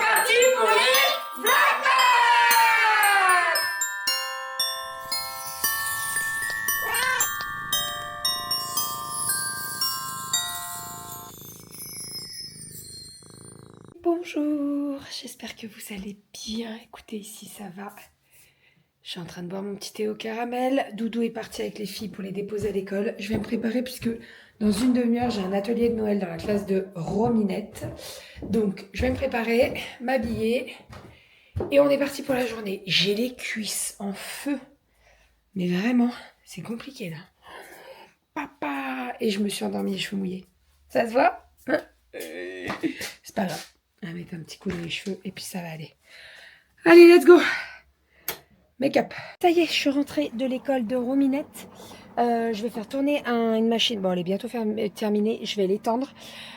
parti pour les Vlogmas. Bonjour, j'espère que vous allez bien. Écoutez, ici ça va. Je suis en train de boire mon petit thé au caramel. Doudou est parti avec les filles pour les déposer à l'école. Je vais me préparer puisque dans une demi-heure, j'ai un atelier de Noël dans la classe de Rominette. Donc, je vais me préparer, m'habiller et on est parti pour la journée. J'ai les cuisses en feu. Mais vraiment, c'est compliqué là. Papa! Et je me suis endormie les cheveux mouillés. Ça se voit? C'est pas grave. On va mettre un petit coup dans les cheveux et puis ça va aller. Allez, let's go! Make-up. Ça y est, je suis rentrée de l'école de Rominette. Je vais faire tourner une machine. Bon, elle est bientôt terminée. Je vais l'étendre.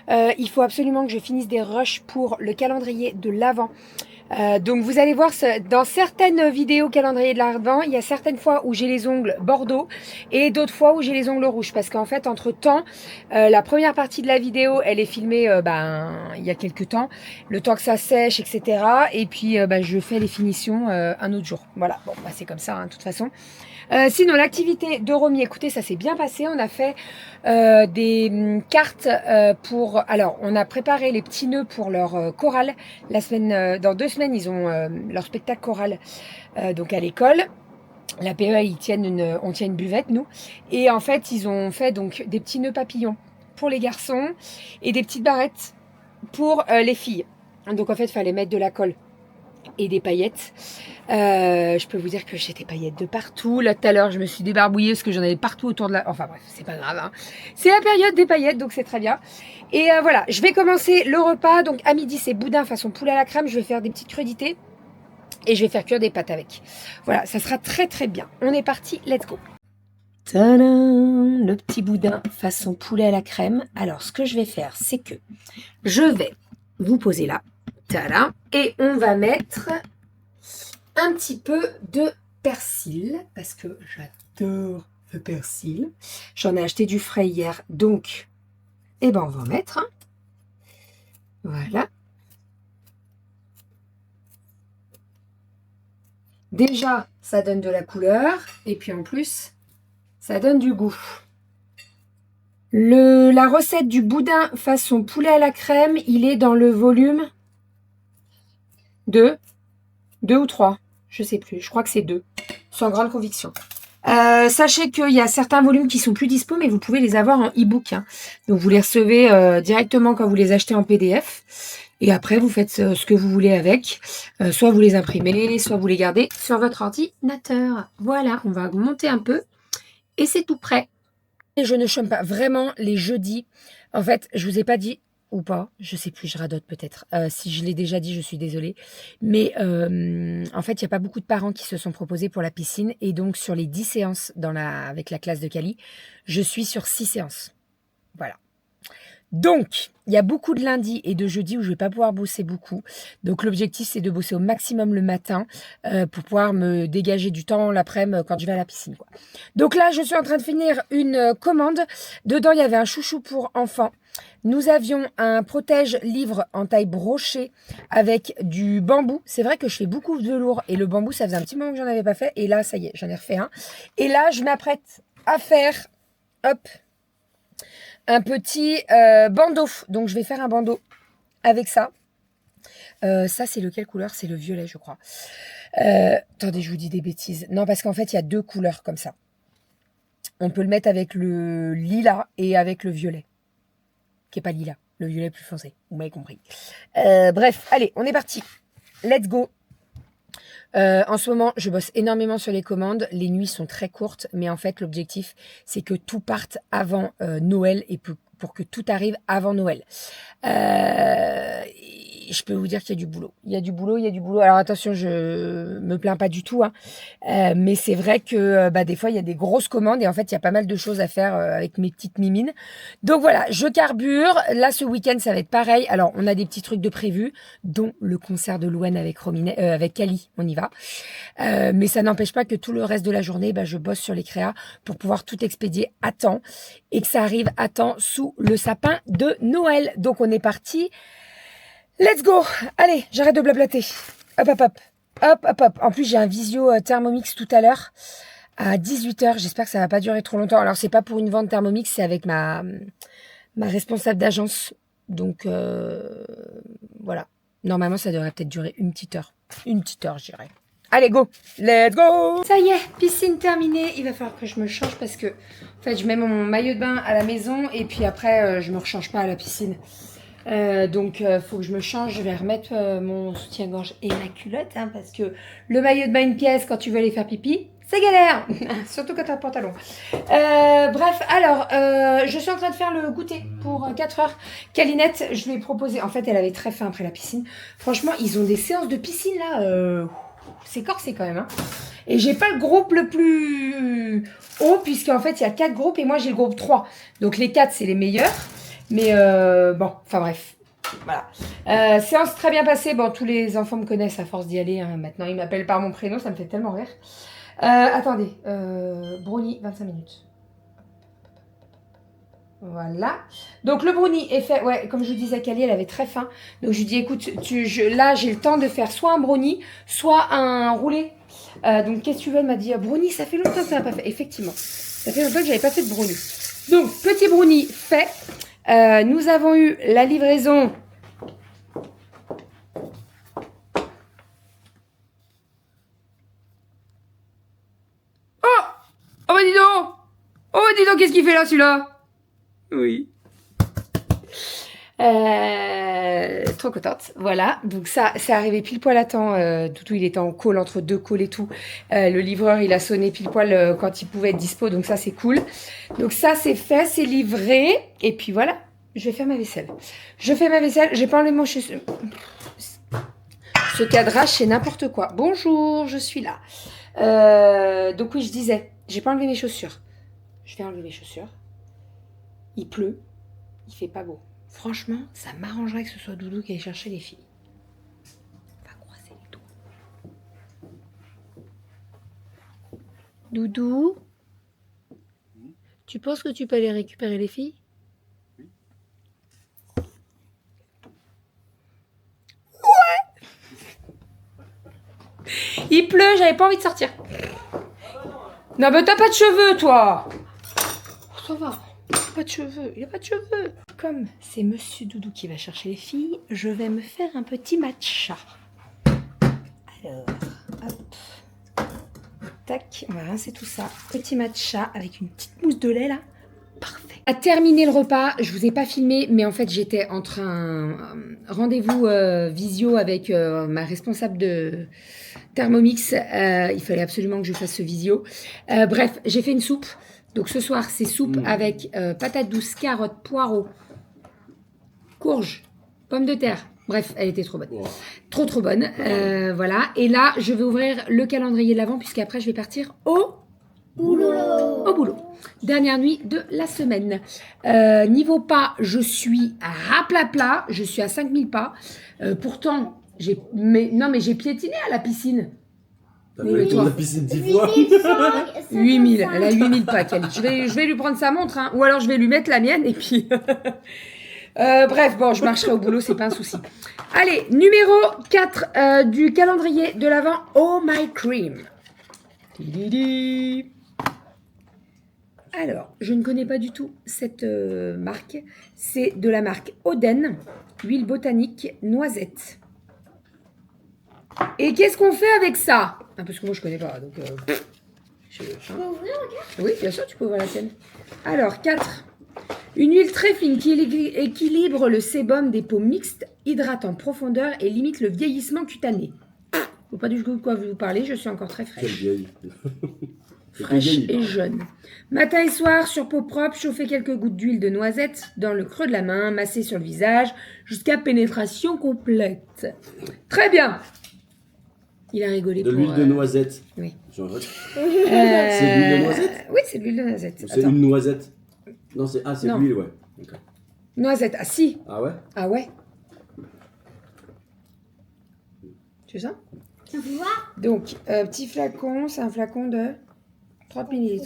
Il faut absolument que je finisse des rushs pour le calendrier de l'Avent. Donc vous allez voir, dans certaines vidéos calendrier de l'Avent, il y a certaines fois où j'ai les ongles bordeaux et d'autres fois où j'ai les ongles rouges. Parce qu'en fait, entre temps, la première partie de la vidéo, elle est filmée il y a quelques temps, le temps que ça sèche, etc. Et puis je fais les finitions un autre jour. Voilà, bon, c'est comme ça, hein, de toute façon. Sinon, l'activité de Romy, écoutez, ça s'est bien passé. On a fait des cartes pour... Alors, on a préparé les petits nœuds pour leur chorale. Dans 2 semaines, ils ont leur spectacle choral donc à l'école. La PE, on tient une buvette, nous. Et en fait, ils ont fait donc des petits nœuds papillons pour les garçons et des petites barrettes pour les filles. Donc, en fait, il fallait mettre de la colle et des paillettes. Je peux vous dire que j'ai des paillettes de partout. Là, tout à l'heure, je me suis débarbouillée parce que j'en avais partout autour de la... Enfin bref, c'est pas grave. Hein. C'est la période des paillettes, donc c'est très bien. Et voilà, je vais commencer le repas. Donc à midi, c'est boudin façon poulet à la crème. Je vais faire des petites crudités et je vais faire cuire des pâtes avec. Voilà, ça sera très très bien. On est parti, let's go. Tadam, le petit boudin façon poulet à la crème. Alors, ce que je vais faire, c'est que je vais vous poser là. Tadam, et on va mettre un petit peu de persil, parce que j'adore le persil. J'en ai acheté du frais hier, donc, on va en mettre. Voilà. Déjà, ça donne de la couleur, et puis en plus, ça donne du goût. La recette du boudin façon poulet à la crème, il est dans le volume de 2 ou 3, je sais plus, je crois que c'est 2, sans grande conviction. Sachez qu'il y a certains volumes qui sont plus dispo, mais vous pouvez les avoir en e-book. Hein. Donc vous les recevez directement quand vous les achetez en PDF. Et après, vous faites ce que vous voulez avec. Soit vous les imprimez, soit vous les gardez sur votre ordinateur. Voilà, on va monter un peu. Et c'est tout prêt. Et je ne chôme pas. Vraiment, les jeudis, en fait, je vous ai pas dit... ou pas, je sais plus, je radote peut-être. Si je l'ai déjà dit, je suis désolée. Mais en fait, il n'y a pas beaucoup de parents qui se sont proposés pour la piscine. Et donc, sur les 10 séances avec la classe de Cali, je suis sur 6 séances. Voilà. Donc, il y a beaucoup de lundis et de jeudis où je ne vais pas pouvoir bosser beaucoup. Donc, l'objectif, c'est de bosser au maximum le matin pour pouvoir me dégager du temps l'après-midi quand je vais à la piscine. Quoi. Donc là, je suis en train de finir une commande. Dedans, il y avait un chouchou pour enfants. Nous avions un protège-livre en taille brochée avec du bambou. C'est vrai que je fais beaucoup de velours et le bambou, ça faisait un petit moment que j'en avais pas fait. Et là, ça y est, j'en ai refait un. Et là, je m'apprête à faire, hop, un petit bandeau. Donc, je vais faire un bandeau avec ça. Ça, c'est lequel couleur? C'est le violet, je crois. Attendez, je vous dis des bêtises. Non, parce qu'en fait, il y a 2 couleurs comme ça. On peut le mettre avec le lilas et avec le violet. Qui n'est pas lilas. Le violet plus foncé. Vous m'avez compris. Bref, allez, on est parti. Let's go. En ce moment, je bosse énormément sur les commandes. Les nuits sont très courtes, mais en fait, l'objectif, c'est que tout parte avant Noël et pour que tout arrive avant Noël. Je peux vous dire qu'il y a du boulot. Il y a du boulot, il y a du boulot. Alors attention, je me plains pas du tout, hein. Mais c'est vrai que des fois, il y a des grosses commandes et en fait, il y a pas mal de choses à faire avec mes petites mimines. Donc voilà, je carbure. Là, ce week-end, ça va être pareil. Alors, on a des petits trucs de prévus, dont le concert de Louane avec Cali. On y va. Mais ça n'empêche pas que tout le reste de la journée, je bosse sur les créas pour pouvoir tout expédier à temps et que ça arrive à temps sous le sapin de Noël. Donc, on est parti. Let's go. Allez, j'arrête de blablater. Hop, hop, hop. Hop, hop, hop. En plus, j'ai un visio Thermomix tout à l'heure à 18h. J'espère que ça va pas durer trop longtemps. Alors, c'est pas pour une vente Thermomix, c'est avec ma responsable d'agence. Donc, voilà. Normalement, ça devrait peut-être durer une petite heure. Une petite heure, je dirais. Allez, go. Let's go. Ça y est, piscine terminée. Il va falloir que je me change parce que, en fait, je mets mon maillot de bain à la maison et puis après, je me rechange pas à la piscine. Donc, faut que je me change. Je vais remettre mon soutien-gorge et ma culotte, hein, parce que le maillot de bain une pièce, quand tu veux aller faire pipi, c'est galère. Surtout quand tu as un pantalon. Bref, alors, je suis en train de faire le goûter pour 4 heures. Calinette, je lui ai proposé. En fait, elle avait très faim après la piscine. Franchement, ils ont des séances de piscine là. C'est corsé quand même. Hein. Et j'ai pas le groupe le plus haut, puisqu'en fait, il y a 4 groupes et moi, j'ai le groupe 3. Donc, les 4, c'est les meilleurs. Mais bon, enfin bref, voilà. Séance très bien passée. Bon, tous les enfants me connaissent à force d'y aller. Hein. Maintenant, ils m'appellent par mon prénom, ça me fait tellement rire. Attendez, brownie, 25 minutes. Voilà. Donc le brownie est fait, ouais, comme je vous disais, Kali, elle avait très faim. Donc je lui dis, écoute, là j'ai le temps de faire soit un brownie, soit un roulé. Donc qu'est-ce que tu veux? Elle m'a dit, brownie, ça fait longtemps que ça n'a pas fait. Effectivement, ça fait longtemps que j'avais pas fait de brownie. Donc petit brownie fait. Nous avons eu la livraison. Oh! Oh bah dis donc! Oh bah dis donc, qu'est-ce qu'il fait là celui-là? Oui. Trop contente, voilà. Donc ça, c'est arrivé pile poil à temps. Toutou, il était en call entre 2 calls et tout. Le livreur, il a sonné pile poil quand il pouvait être dispo. Donc ça, c'est cool. Donc ça, c'est fait, c'est livré. Et puis voilà, je vais faire ma vaisselle. Je fais ma vaisselle. J'ai pas enlevé mon chaussure. Ce cadrage, c'est n'importe quoi. Bonjour, je suis là. Donc oui, je disais, j'ai pas enlevé mes chaussures. Je vais enlever mes chaussures. Il pleut. Il fait pas beau. Franchement, ça m'arrangerait que ce soit Doudou qui aille chercher les filles. On va croiser les doigts. Doudou, tu penses que tu peux aller récupérer les filles? Ouais. Il pleut, j'avais pas envie de sortir. Non, mais t'as pas de cheveux, toi. Ça va. Pas de cheveux, il n'y a pas de cheveux. Comme c'est Monsieur Doudou qui va chercher les filles, je vais me faire un petit matcha. Alors, hop. Tac, on va rincer tout ça. Petit matcha avec une petite mousse de lait là. Parfait. À terminer le repas, je vous ai pas filmé, mais en fait j'étais entre un rendez-vous visio avec ma responsable de Thermomix. Il fallait absolument que je fasse ce visio. Bref, j'ai fait une soupe. Donc ce soir, c'est soupe avec patates douces, carottes, poireaux, courges, pommes de terre. Bref, elle était trop bonne. Wow. Trop bonne. Voilà. Et là, je vais ouvrir le calendrier de l'Avent puisqu'après, je vais partir au boulot. Dernière nuit de la semaine. Niveau pas, je suis raplapla. Je suis à 5000 pas. Pourtant, j'ai piétiné à la piscine. T'as fait le tour de la piscine 10 fois. 8000, elle a 8000 pas, Kali. Je vais lui prendre sa montre, hein. Ou alors je vais lui mettre la mienne et puis... bref, bon, je marcherai au boulot, c'est pas un souci. Allez, numéro 4 du calendrier de l'Avent, Oh My Cream. Alors, je ne connais pas du tout cette marque. C'est de la marque Oden, huile botanique, noisette. Et qu'est-ce qu'on fait avec ça? Parce que moi, je connais pas, donc... Tu peux ouvrir la carte? Oui, bien sûr, tu peux ouvrir la tienne. Alors, 4. Une huile très fine qui équilibre le sébum des peaux mixtes, hydrate en profondeur et limite le vieillissement cutané. Je ne sais pas du tout de quoi vous parlez, je suis encore très fraîche. Quelle vieille. Fraîche et jeune. Matin et soir, sur peau propre, chauffez quelques gouttes d'huile de noisette dans le creux de la main, massez sur le visage jusqu'à pénétration complète. Très bien. Il a rigolé de pour... l'huile de noisette. Oui. C'est de l'huile de noisette? Oui, c'est de l'huile de noisette. C'est une noisette? Non, c'est de l'huile, ouais. Okay. Noisette, ah si. Ah ouais? Ah ouais. Tu veux ça? On peut voir? Donc, petit flacon, c'est un flacon de 30 ml.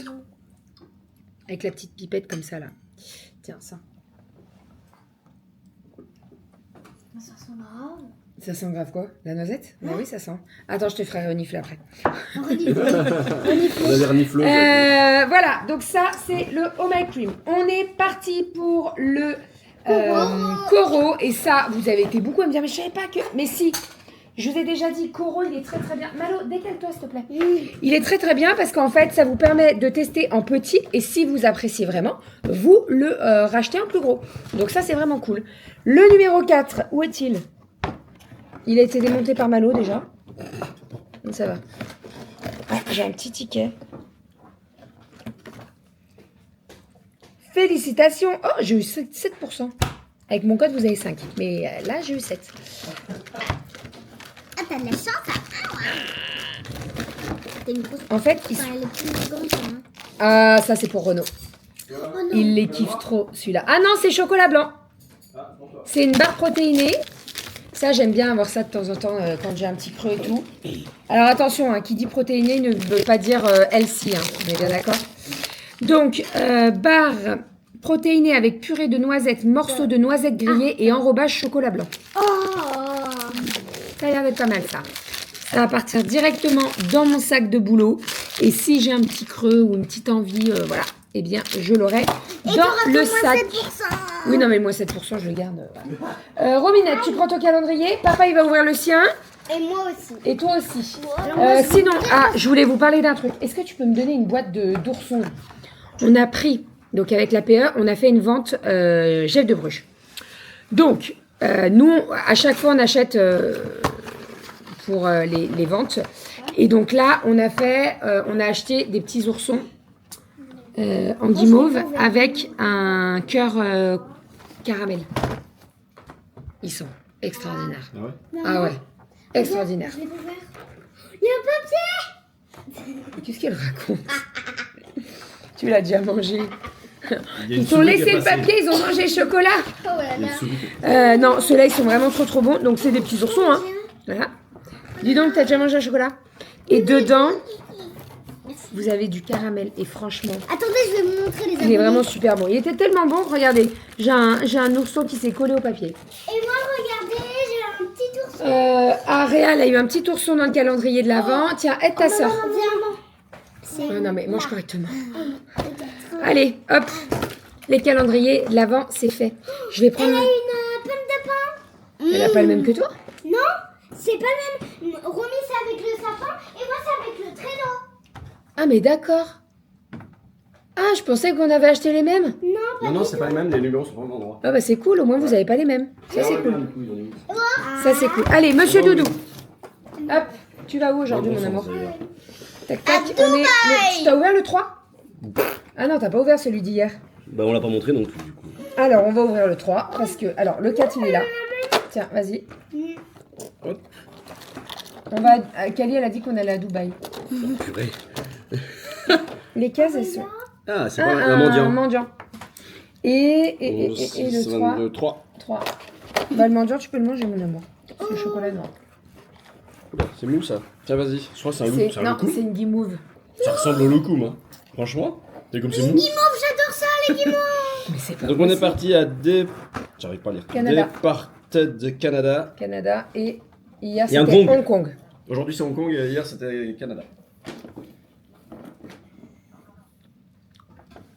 Avec la petite pipette comme ça, là. Tiens, ça. Ça ressemble grave. Ça sent grave quoi? La noisette? Bah oui, ça sent. Attends, je te ferai renifler après. On a des renifleuses. Voilà, donc ça, c'est le Oh My Cream. On est parti pour le Coro. Et ça, vous avez été beaucoup à me dire, mais je savais pas que... Mais si, je vous ai déjà dit, Coro, il est très très bien. Malo, décale-toi s'il te plaît. Il est très très bien parce qu'en fait, ça vous permet de tester en petit. Et si vous appréciez vraiment, vous le rachetez en plus gros. Donc ça, c'est vraiment cool. Le numéro 4, où est-il? Il a été démonté par Malo déjà. Donc ça va. Ah, j'ai un petit ticket. Félicitations. Oh, j'ai eu 7%. Avec mon code, vous avez 5. Mais là, j'ai eu 7. Ah, t'as de la chance, hein. T'as une grosse... En fait, ils sont... Enfin, elle est plus grande, hein. Ah, ça, c'est pour Renaud. Oh non. Il les kiffe trop, celui-là. Ah non, c'est chocolat blanc. C'est une barre protéinée. Ça, j'aime bien avoir ça de temps en temps quand j'ai un petit creux et tout. Alors attention, hein, qui dit protéiné ne veut pas dire healthy, hein, on est bien d'accord. Donc, barre protéinée avec purée de noisettes, morceaux de noisettes grillées et enrobage chocolat blanc. Oh. Ça a l'air d'être pas mal, ça. Ça va partir directement dans mon sac de boulot. Et si j'ai un petit creux ou une petite envie, voilà, eh bien, je l'aurai dans le sac. 7%. Oui, non, mais moi, 7%, je le garde. Voilà. Rominette, tu prends ton calendrier. Papa, il va ouvrir le sien. Et moi aussi. Et toi aussi. Moi. Sinon, je voulais vous parler d'un truc. Est-ce que tu peux me donner une boîte d'oursons? On a pris, donc avec la PE, on a fait une vente Jeff de Bruges. Donc, nous, à chaque fois, on achète pour les ventes. Et donc là, on a acheté des petits oursons en guimauve avec un cœur caramel. Ils sont extraordinaires. Ah ouais? Ah ouais, extraordinaire. Je l'ai pas ouvert. Il y a un papier. Qu'est-ce qu'elle raconte? Tu l'as déjà mangé. Il y a une Ils t'ont souris qui laissé a le passé. papier, ils ont mangé le chocolat. Oh là Il y a une là. souris qui- Non, ceux-là, ils sont vraiment trop trop bons. Donc, c'est des petits oursons, hein. Voilà. Dis donc, t'as déjà mangé un chocolat? Et dedans, vous avez du caramel. Et franchement, Attendez, je vais vous montrer les il est abonnés. vraiment super bon. Il était tellement bon, regardez. J'ai un ourson qui s'est collé au papier. Et moi, regardez, j'ai un petit ourson. Réal a eu un petit ourson dans le calendrier de l'Avent. Tiens, aide ta soeur. C'est Non, mais mange correctement. Allez, hop. Les calendriers de l'Avent, c'est fait. Je vais prendre... une pomme de pain. Elle n'a pas le même que toi? Non, c'est pas le même. Romy, c'est avec le sapin et moi, c'est avec le traîneau. Ah, mais d'accord. Ah, je pensais qu'on avait acheté les mêmes. Non, Non, c'est pas les mêmes, les numéros sont pas au même endroit. Ah bah c'est cool, au moins vous n'avez pas les mêmes. Ça c'est Ah ouais, cool. bien, du coup, ils ont mis. Ça c'est cool. Allez, monsieur Ah oui. Doudou. Hop, tu vas où aujourd'hui Bon mon sens, amour? d'ailleurs. Tac tac, on est... Tu t'as ouvert le 3? Ah non, t'as pas ouvert celui d'hier. Bah, on l'a pas montré non plus, du coup. Alors, on va ouvrir le 3 parce que... Alors, le 4 il est là. Tiens, vas-y. Hop. On va... Kali, elle a dit qu'on allait à Dubaï. Purée. Les cases, elles sont... Ah, c'est Ah, pas un mendiant. mendiant. Et le 3. 3. 3. Bah, le mendiant, tu peux le manger, mon amour. C'est le chocolat noir. C'est mou ça. Tiens, vas-y. Je crois que c'est un loup. C'est un Non, loukoum. c'est une guimauve. Ça ressemble au loukoum, hein. Franchement. C'est comme c'est mou. guimauve, j'adore ça, les guimauves. Mais c'est pas Donc on est possible. parti à J'arrive pas à lire. Canada. Departed Canada. Canada et hier Et un c'était gong. Hong Kong. Aujourd'hui c'est Hong Kong et hier c'était Canada.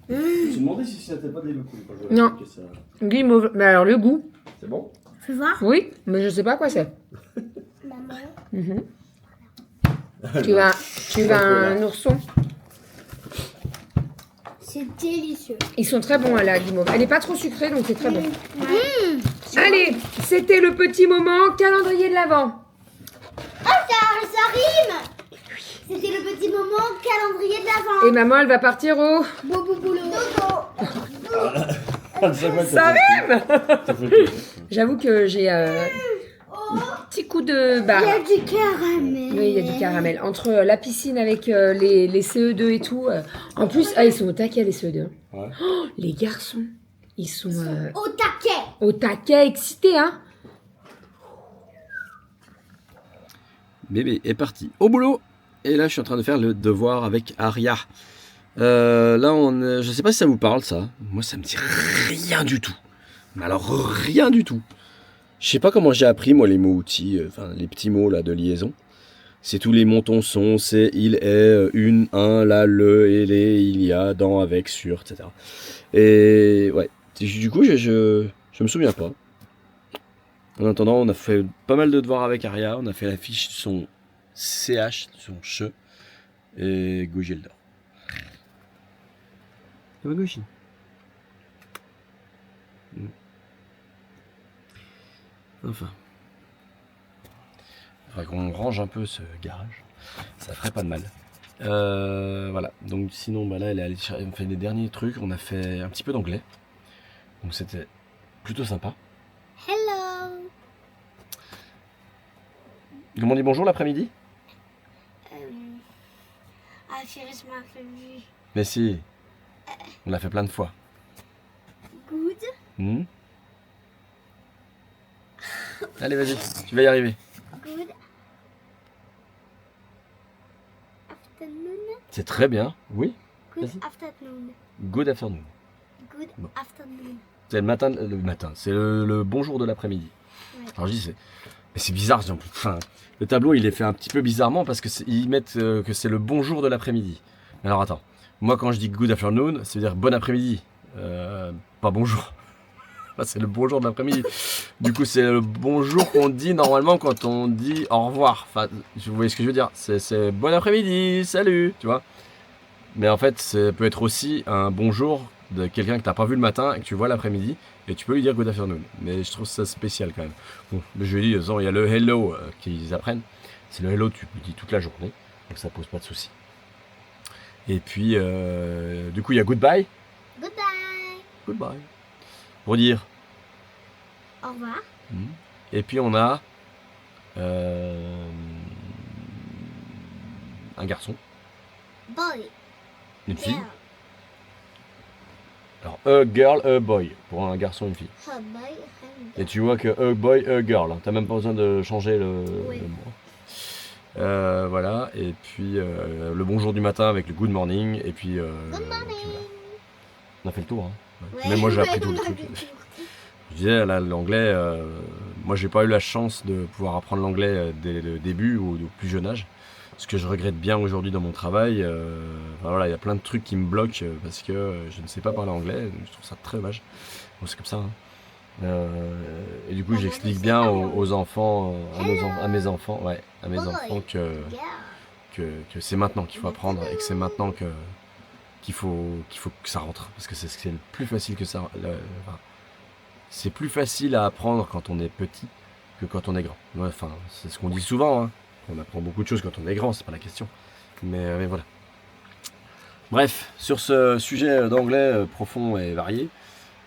Je me suis demandé si c'était pas des loukoums. quand je Non. expliqué ça. Guimauve. Mais alors le goût, C'est bon? Fais voir. oui, mais je sais pas quoi c'est. Maman. Mhm. Tu vas un ourson. C'est délicieux. Ils sont très bons à la guimauve. Elle est pas trop sucrée donc c'est très bon. Allez, c'était le petit moment calendrier de l'Avent. Ça rime. C'était le petit moment calendrier de l'Avent. Et maman elle va partir au... Bobo boulot. Ça rime. Ça fait plaisir. J'avoue que j'ai un petit coup de Il y barre. a du caramel. Oui, il y a du caramel. Entre la piscine avec les CE2 et tout. En plus, ils sont au taquet, les CE2. Ouais. Oh, les garçons, ils sont Au taquet. au taquet, excités, hein. Bébé est parti au boulot. Et là, je suis en train de faire le devoir avec Aria. Là, je sais pas si ça vous parle, ça. Moi, ça me dit rien du tout. Mais alors, rien du tout. Je sais pas comment j'ai appris, moi, les mots outils, enfin, les petits mots là de liaison. C'est tous les montons sont, c'est, il est, une, un, là, le, et les, il y a, dans, avec, sur, etc. Et ouais, du coup, je me souviens pas. En attendant, on a fait pas mal de devoirs avec Aria, on a fait la fiche de son CH, de son che, et Gougi le dort. Ça va, Gougi? Enfin. Il faudrait qu'on range un peu ce garage. Ça ferait pas de mal. Voilà. Donc sinon, bah là, elle est allée on fait les derniers trucs. On a fait un petit peu d'anglais. Donc c'était plutôt sympa. Hello. Comment on dit bonjour l'après-midi? Ah chérie, je m'en fais vu. Mais si. On l'a fait plein de fois. Good. Allez, vas-y. Tu vas y arriver. Good. Afternoon. C'est très bien. Oui. Good Vas-y. afternoon. Good afternoon. Good Bon. afternoon. C'est le matin. C'est le bonjour de l'après-midi. Ouais. Alors je dis, c'est bizarre. Enfin, le tableau, il est fait un petit peu bizarrement parce que ils mettent que c'est le bonjour de l'après-midi. Alors attends. Moi, quand je dis good afternoon, ça veut dire bon après-midi. Pas bonjour. C'est le bonjour de l'après-midi. Du coup, c'est le bonjour qu'on dit normalement quand on dit au revoir. Enfin, vous voyez ce que je veux dire? C'est bon après-midi, salut, tu vois. Mais en fait, ça peut être aussi un bonjour de quelqu'un que tu n'as pas vu le matin et que tu vois l'après-midi. Et tu peux lui dire good afternoon. Mais je trouve ça spécial quand même. Bon, je lui dis, il y a le hello qu'ils apprennent. C'est le hello, tu le dis toute la journée. Donc ça pose pas de soucis. Et puis, du coup, il y a goodbye. Goodbye. Goodbye. Pour dire. Au revoir. Et puis on a un garçon, Boy. une fille. Girl. Alors, a girl, a boy. Pour un garçon, une fille. A boy. A girl. Et tu vois que a boy, a girl. T'as même pas besoin de changer Oui. le mot. Voilà. Et puis le bonjour du matin avec le good morning. Et puis. Good morning. puis voilà. On a fait le tour. Hein. Ouais. Même moi j'ai appris tout le On a truc. fait le tour. Je disais, là, l'anglais, moi j'ai pas eu la chance de pouvoir apprendre l'anglais dès le début ou au plus jeune âge. Ce que je regrette bien aujourd'hui dans mon travail. Enfin, voilà, il y a plein de trucs qui me bloquent parce que je ne sais pas parler anglais. Je trouve ça très dommage. Bon, c'est comme ça. Hein. Et du coup, j'explique bien aux enfants, à mes enfants, ouais, à mes enfants Girl. que c'est maintenant qu'il faut apprendre et que c'est maintenant qu'il faut que ça rentre. Parce que c'est le plus facile que ça. Enfin, c'est plus facile à apprendre quand on est petit que quand on est grand. Enfin, c'est ce qu'on dit souvent. Hein. On apprend beaucoup de choses quand on est grand, c'est pas la question. Mais voilà. Bref, sur ce sujet d'anglais profond et varié,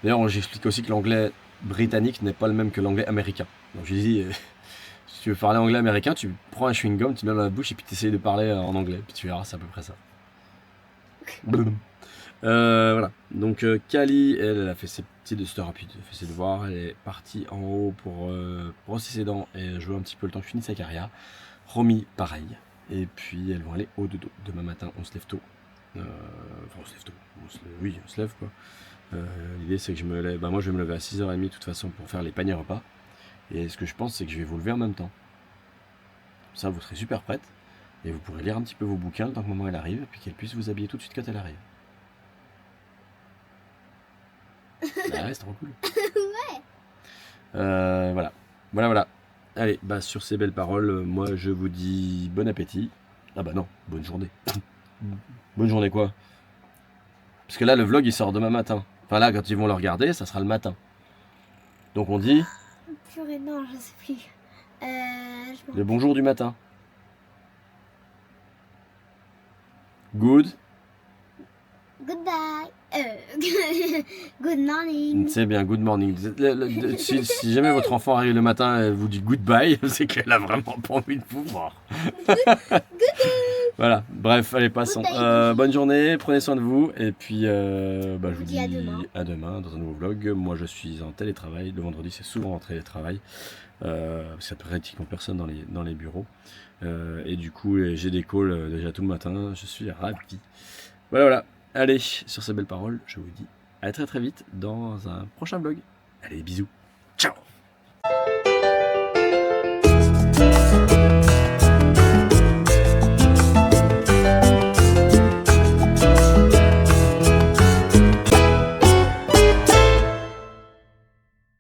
d'ailleurs, j'explique aussi que l'anglais britannique n'est pas le même que l'anglais américain. Donc je dis, si tu veux parler anglais américain, tu prends un chewing-gum, tu le mets dans la bouche et puis tu essayes de parler en anglais. Puis tu verras, c'est à peu près ça. Voilà. Donc Kali, elle a fait ses petites thérapies, elle a fait ses devoirs, elle est partie en haut pour brosser ses dents et jouer un petit peu le temps que finisse sa carrière. Romy, pareil. Et puis elles vont aller au dodo. Demain matin, on se lève tôt. Enfin, on se lève tôt. Oui, on se lève quoi. L'idée c'est que je me lève. Bah, moi je vais me lever à 6h30 de toute façon pour faire les paniers repas. Et ce que je pense c'est que je vais vous lever en même temps. Ça, vous serez super prête. Et vous pourrez lire un petit peu vos bouquins le temps que maman elle arrive. Et puis qu'elle puisse vous habiller tout de suite quand elle arrive. Bah ouais, c'est trop cool. Voilà. Voilà. Allez, bah sur ces belles paroles, moi je vous dis bon appétit. Ah bah non, bonne journée. Bonne journée quoi? Parce que là le vlog il sort demain matin. Enfin là quand ils vont le regarder, ça sera le matin. Donc on dit Purée, non, je sais plus. le bonjour du matin. Good. Goodbye. Good morning. C'est bien, good morning. Si jamais votre enfant arrive le matin et vous dit goodbye, c'est qu'elle a vraiment pas envie de vous voir. Voilà, bref, allez, passons. Bonne journée, prenez soin de vous. Et puis, je vous dis à demain dans un nouveau vlog. Moi, je suis en télétravail. Le vendredi, c'est souvent en télétravail. Parce qu'il n'y a pratiquement personne dans les bureaux. Et du coup, j'ai des calls déjà tout le matin. Je suis ravi. Voilà. Allez, sur ces belles paroles, je vous dis à très très vite dans un prochain vlog. Allez, bisous. Ciao.